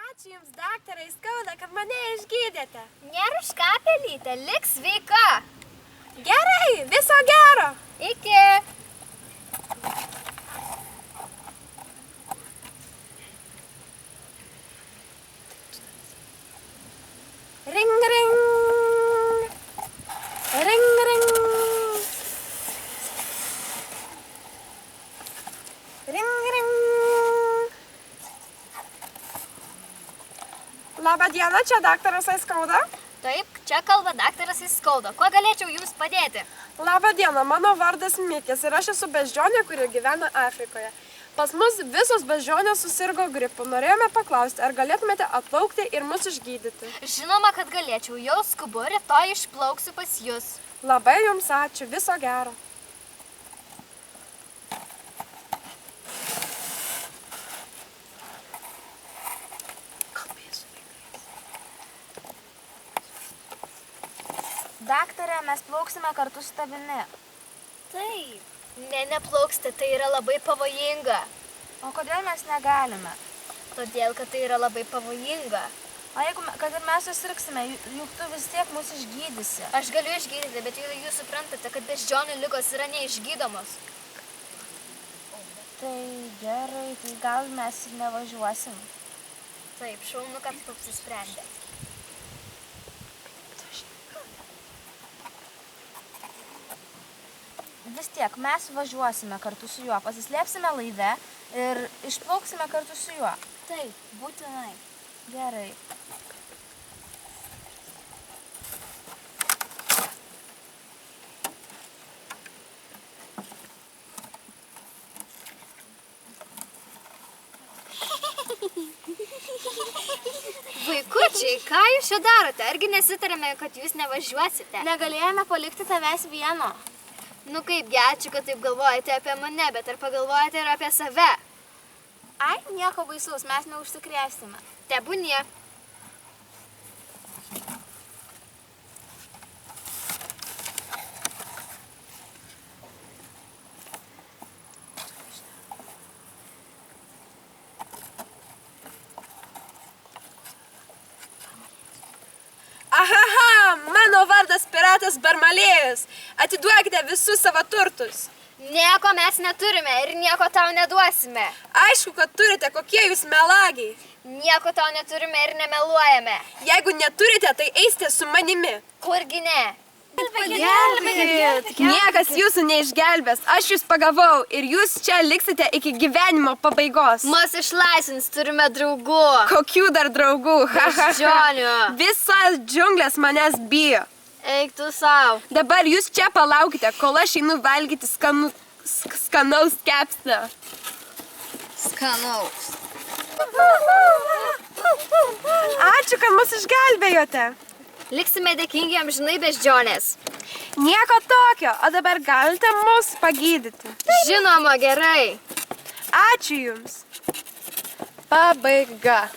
Ačiū Jums, daktarai, skauda, kad mane išgydėte. Nėra už ką, pelytė, lik sveika. Gerai, viso gero. Iki. Ring, ring. Ring, ring. Ring, ring. Labą dieną, čia daktaras Aiskauda. Taip, čia kalba daktaras Aiskauda. Kuo galėčiau jums padėti? Labą dieną, mano vardas Mikis ir aš esu beždžionė, kuri gyvena Afrikoje. Pas mus visos beždžionės susirgo gripu. Norėjome paklausti, ar galėtumėte atplaukti ir mus išgydyti. Žinoma, kad galėčiau. Jau skubu, rytoj išplauksiu pas jūs. Labai Jums ačiū, viso gero. Daktare, mes plauksime kartu su tavimi. Taip. Neplauksite, tai yra labai pavojinga. O kodėl mes negalime? Todėl, kad tai yra labai pavojinga. O jeigu, kad ir mes susirgsime, juk tu vis tiek mus išgydysi. Aš galiu išgydyti, bet jūs suprantate, kad beždžionių ligos yra neišgydomos. Tai gerai, tai gal mes ir nevažiuosim. Taip, šaunu, kad tu apsisprendė. Vis tiek, mes važiuosime kartu su juo, pasislėpsime laive ir išplauksime kartu su juo. Taip, būtinai. Gerai. Vaikučiai, ką jūs čia darote? Argi nesitarėme, kad jūs nevažiuosite? Negalėjome palikti tavęs vieno. Nu kaipgi, ačiū, kad taip galvojate apie mane, bet ar pagalvojate ir apie save? Ai, nieko baisaus, mes neužsikrėsime. Tebūnie. Ahaha, mano vardas piratas Barmalėjus. Atiduokite visus savo turtus. Nieko mes neturime ir nieko tau neduosime. Aišku, kad turite, kokie jūs melagiai. Nieko tau neturime ir nemeluojame. Jeigu neturite, tai eisite su manimi. Kurgi ne? Gelbėkit! Niekas jūsų neišgelbės. Aš jūs pagavau ir jūs čia liksite iki gyvenimo pabaigos. Mus išlaisvins, turime draugų. Kokių dar draugų? Beždžionių. Visas džiunglės manęs bijo. Eik tu savo. Dabar jūs čia palaukite, kol aš einu valgyti skanaus kepsnio. Skanaus. Ačiū, kad mus išgelbėjote. Liksime dėkingi amžinai beždžionės. Nieko tokio, o dabar galite mus pagydyti. Žinoma, gerai. Ačiū Jums. Pabaiga.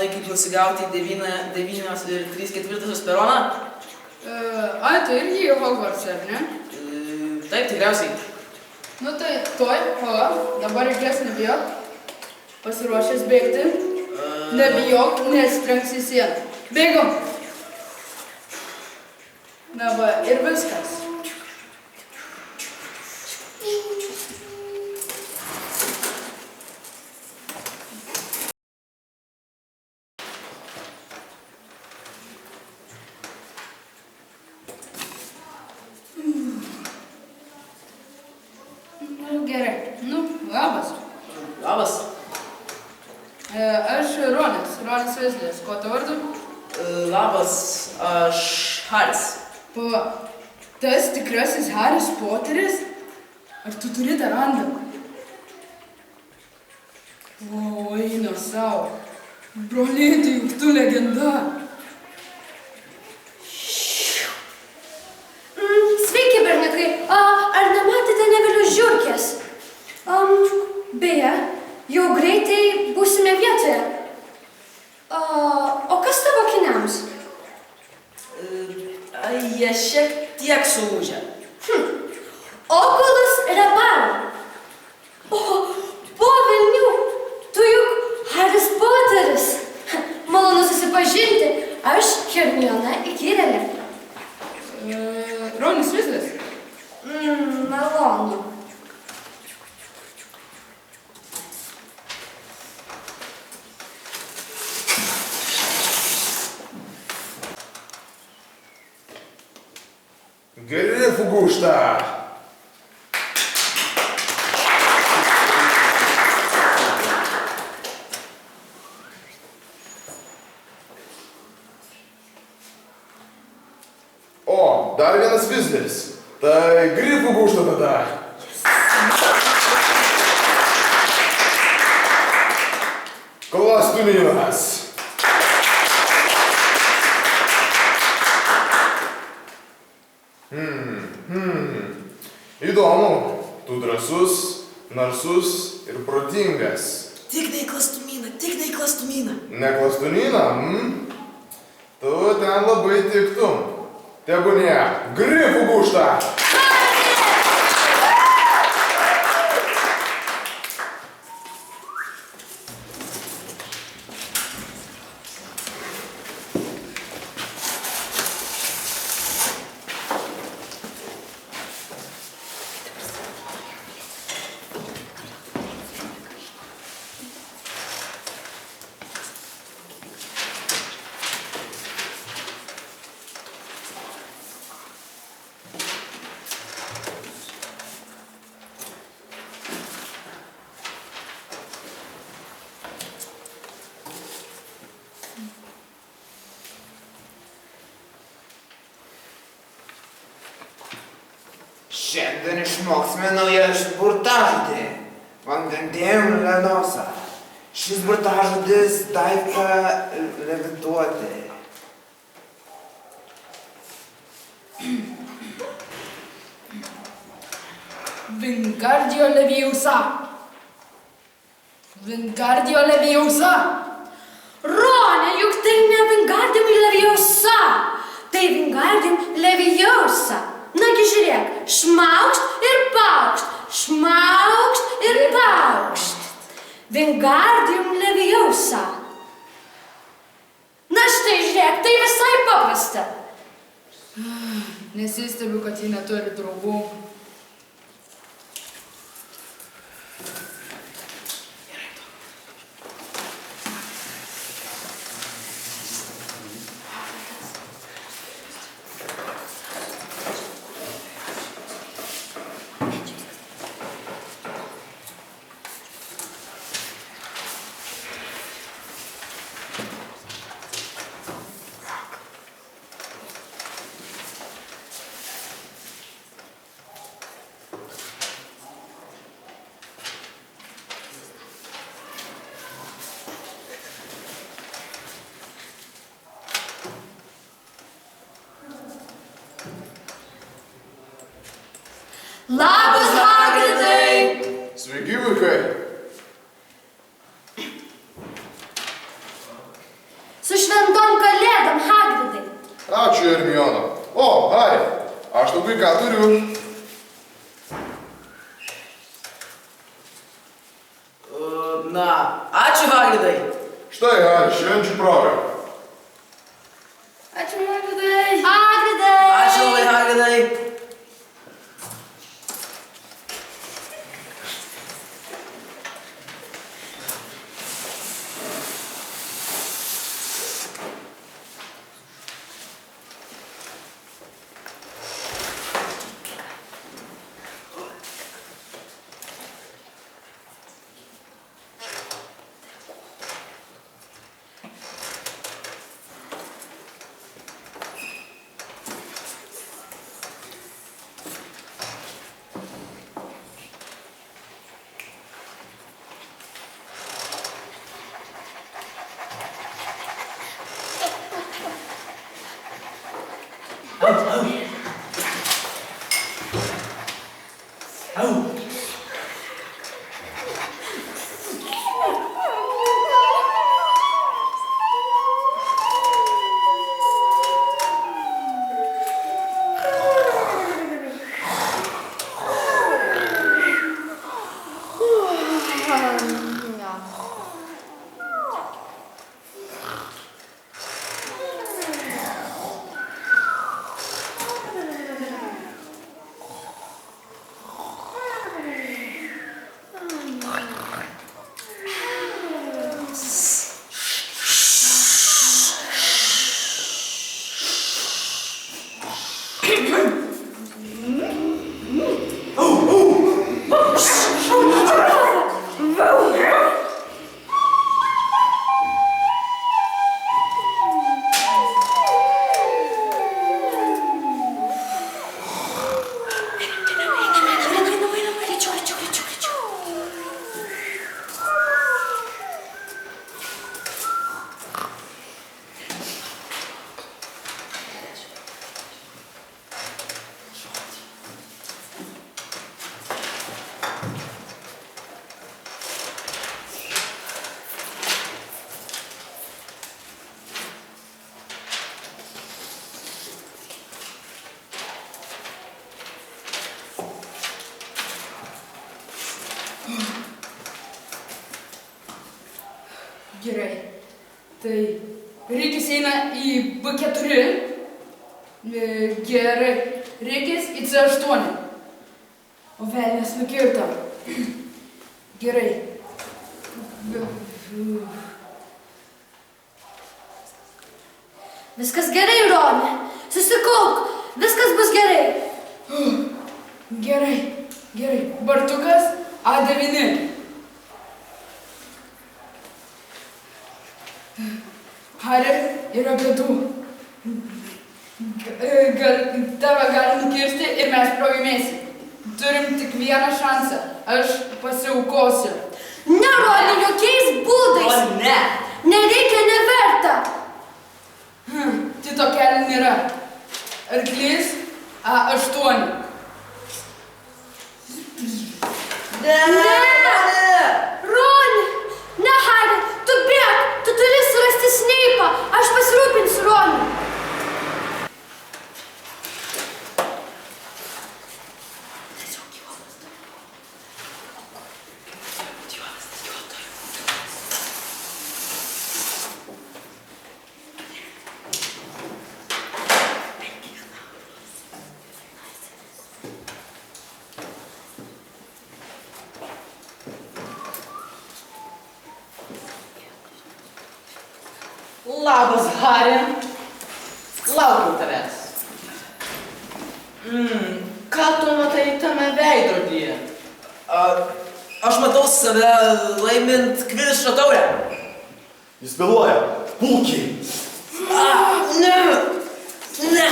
žinai, kaip nusigauti 9 ir 3/4 peroną? Ai, tu irgi į Hogwartsą, ar ne? Taip, tikriausiai. Nu tai, dabar reikės nebijok. Pasiruošęs bėgti. Nebijok, nes trenks į sieną. Bėgom! Na va, ir viskas. Gerai. Nu, labas. Labas. Aš Ronis Weasleys. Kuo tavo vardu? Labas, aš Haris. Pa, tas tikrasis Haris Poteris? Ar tu turi tą randą? O, eina savo. Brolėti, juk tu legenda. Sveiki, berniukai. Ar nematėte Nevilio žiurkės? Beje, jau greitai būsime vietoje. O kas tavo akiniams? Jie šiek tiek sulūžę. Oculus Reparo. O, po velnių, tu juk Haris Poteris. Malonu susipažinti, aš Hermiona Įkyrėlė. Ronis Weasleys? Malonu. Grifų gūžta. O, dar vienas Weasleys. Tai grifų gūžta tada. Klastūnynas. Įdomu, tu drąsus, narsus ir protingas. Tik ne į klastumyną. Ne klastūnyną? Tu ten labai tiktum. Tebūnie, grifų gūžta. Šiandien išmoksime naują burtažodį – Vandendėjum Lenosa. Šis burtažodis taika levituoti. Wingardium Leviosa. Wingardium Leviosa. Rone, juk tai ne Wingardium Leviosa. Tai Wingardium Leviosa. Nagi žiūrėk, šmaukšt ir paukšt, šmaukšt ir paukšt. Wingardium Leviosa. Na štai žiūrėk, tai visai paprasta. Nesistebiu, kad ji neturi draugų. Labas, Hagridai! Sveiki, vaikai. Su šventom kalėdom, Hagridai. Ačiū, Hermiona. O, Hari, aš tau kai ką turiu. Na, ačiū, Hagridai. Štai, Hari, švenčių proga. Ačiū, Hagridai. Ačiū labai, Hagridai. Gerai. Tai Rikis eina į B4. Gerai. Rikis į C8. O velnias nukirto. Gerai. Viskas gerai, Ronė. Susikaupk. Viskas bus gerai. Gerai. Gerai. Bartukas A9. Hari, yra bėdų. Tave gali nukirsti ir mes pralaimėsim. Turim tik vieną šansą. Aš pasiaukosiu. Ne, Ronė, jokiais būdais. O ne. Nereikia, neverta. Kito kelio nėra. Arklys A8. Ne! Ronė! Ne, Hari, tu bėg! Tu turi surasti Sneipą! Aš pasirūpinsiu, Ronė! Labas, Hari. Laukiau tavęs. Ką tu matai tame veidrodyje? Aš matau save laimint kvidičo taurę. Jis meluoja. Pulkiai. Ne! Ne!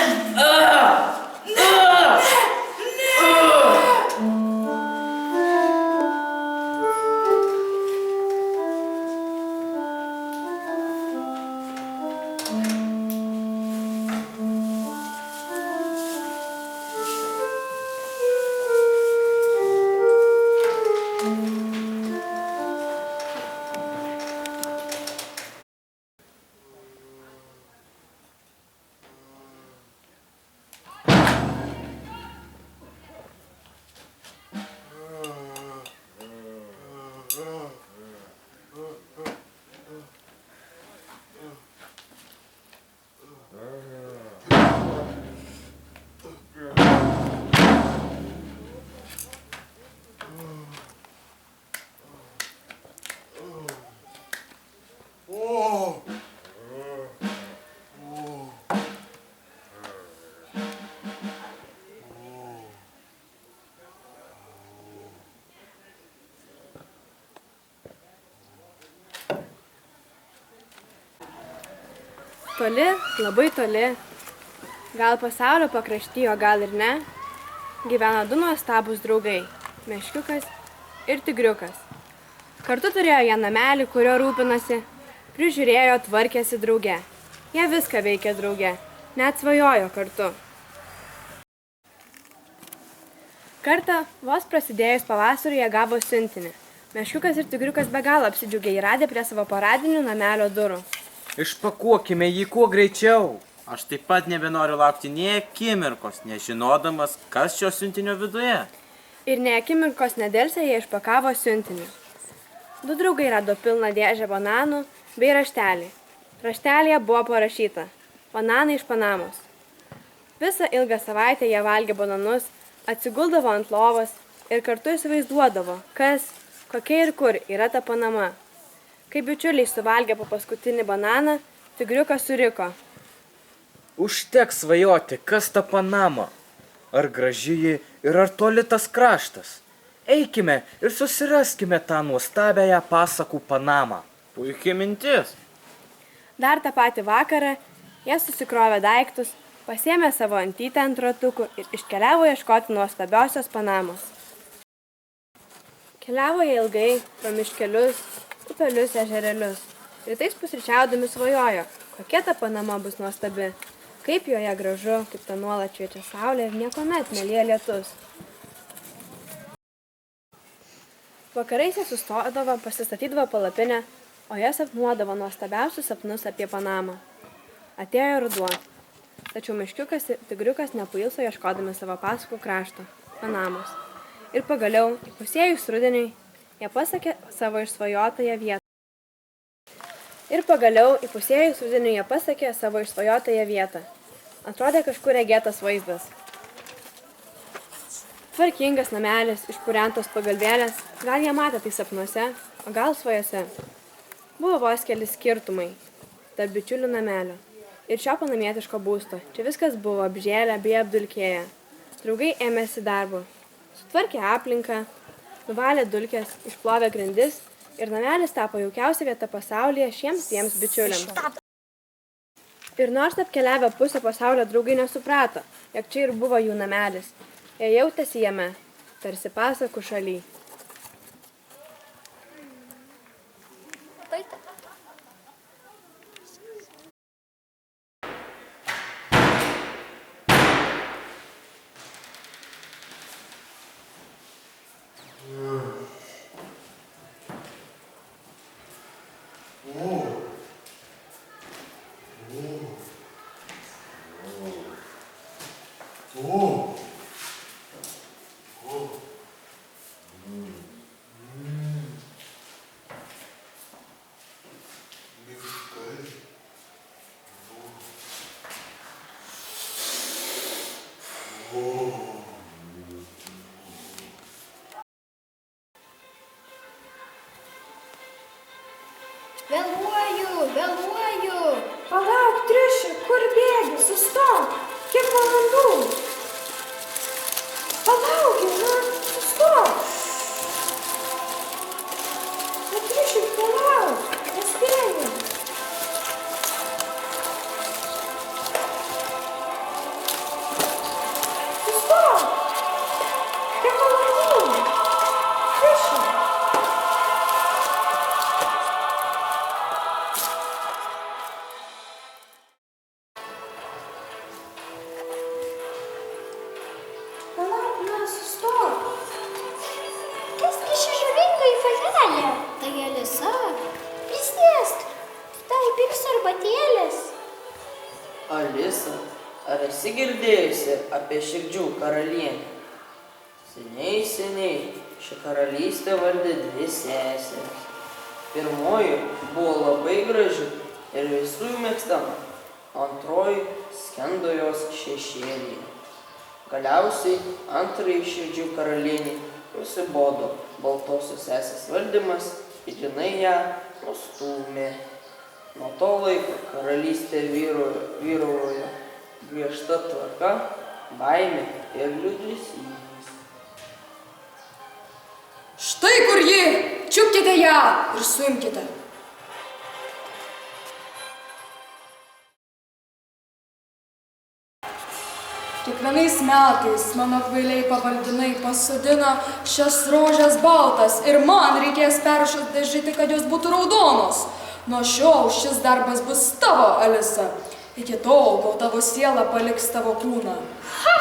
Toli, labai toli, gal pasaulio pakraštyje, o gal ir ne, gyveno du nuostabūs draugai – meškiukas ir tigriukas. Kartu turėjo jie namelį, kurio rūpinasi, prižiūrėjo, tvarkėsi drauge. Jie viską veikė drauge, net svajojo kartu. Kartą, vos prasidėjus pavasariui, jie gavo siuntinį. Meškiukas ir tigriukas be galo apsidžiugė įradę prie savo paradinių namelio durų. Išpakuokime jį kuo greičiau. Aš taip pat nebenoriu laukti nė akimirkos, nežinodamas, kas šio siuntinio viduje. Ir nė akimirkos nedelsę jie išpakavo siuntinį. Du draugai rado pilną dėžę bananų bei raštelį. Raštelėje buvo parašyta – bananai iš Panamos. Visą ilgą savaitę jie valgė bananus, atsiguldavo ant lovos ir kartu įsivaizduodavo, kas, kokia ir kur yra ta Panama. Kai bičiuliai suvalgė po paskutinį bananą, tigriukas suriko. Užteks svajoti, kas ta Panama. Ar graži ji ir ar toli tas kraštas. Eikime ir susiraskime tą nuostabiąją pasakų Panamą. Puikiai mintis. Dar tą patį vakarą jie susikrovė daiktus, pasiėmė savo antytę ant ratukų ir iškeliavo ieškoti nuostabiosios Panamos. Keliavo jie ilgai pro miškelius, upelius, ežerelius. Rytais pusryčiaudami svajojo, kokia ta Panama bus nuostabi, kaip joje gražu, kaip ta nuolat šviečia saulė ir niekuomet nelieja lietus. Vakarais jie sustodavo, pasistatydavo palapinę, o jie sapnuodavo nuostabiausius sapnus apie Panamą. Atėjo ruduo, tačiau meškiukas ir tigriukas nepailso ieškodami savo pasakų krašto – Panamos. Ir pagaliau, įpusėjus rudeniui, jie pasiekė savo išsvajotąją vietą. Atrodė kažkur regėtas vaizdas. Tvarkingas namelis, išpurentos pagalvėlės, gal jie matė tai sapnuose, o gal svajose. Buvo vos keli skirtumai tarp bičiulių namelio ir šio panamietiško būsto. Čia viskas buvo apžėlę bei apdulkėję. Draugai ėmėsi darbo. Sutvarkė aplinką, nuvalė dulkes, išplovė grindis ir namelis tapo jaukiausia vieta pasaulyje šiems dviems bičiuliams. Ir nors apkeliavę pusę pasaulio draugai nesuprato, jog čia ir buvo jų namelis. Jie jautėsi jame, tarsi pasakų šaly. Vėluoju. Palauk, triuši, kur bėgi, sustok. Kiek valandų? Palauk, sustok. Bet triuši, palauk, nespėju. Sustok. Kiek valandų? Triuši. Alisa, ar esi girdėjusi apie Širdžių karalienę? Seniai ši karalystė valdė dvi seseris. Pirmoji buvo labai graži ir visų mėgstama, antroji skendo jos šešėlyje. Galiausiai antrai Širdžių karalienei nusibodo baltosios sesės valdymas ir jinai ją nustūmė. Nuo to laiko karalystė vyrauja griežta tvarka, baimė ir liūdesys. Štai kur ji! Čiupkite ją ir suimkite. Kiekvienais metais mano kvailiai pavaldinai pasodina šias rožės baltas ir man reikės perdažyti, kad jos būtų raudonos. Nuo šiol šis darbas bus tavo, Alisa. Iki tol, kol tavo siela paliks tavo kūną. Ha!